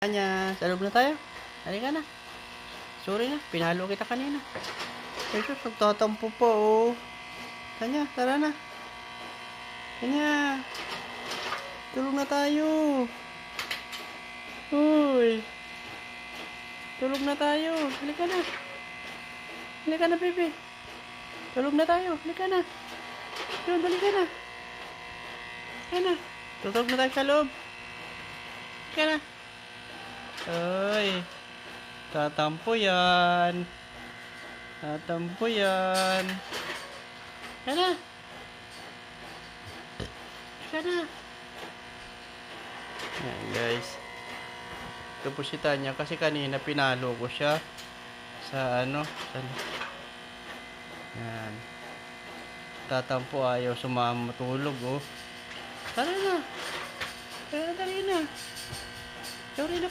Kanya, sa loob na tayo. Halika na. Sorry na, pinalo kita kanina. Jesus, nagtatampo pa oh. Kanya, tara na. Kanya. Tulog na tayo. Uy. Tulog na tayo. Halika na. Halika na, baby. Tulog na tayo. Halika na. Yun, halika na. Halika na. Tutulog na tayo sa loob. Halika na. Ay. Tatampo yan. Tatampo yan. Halika na. Halika na. Yan guys. Ito po si Tanya kasi kanina pinalo ko siya sa yan. Tatampo, ayaw sumama, matulog oh. Tara na. Tara na. Sorry na.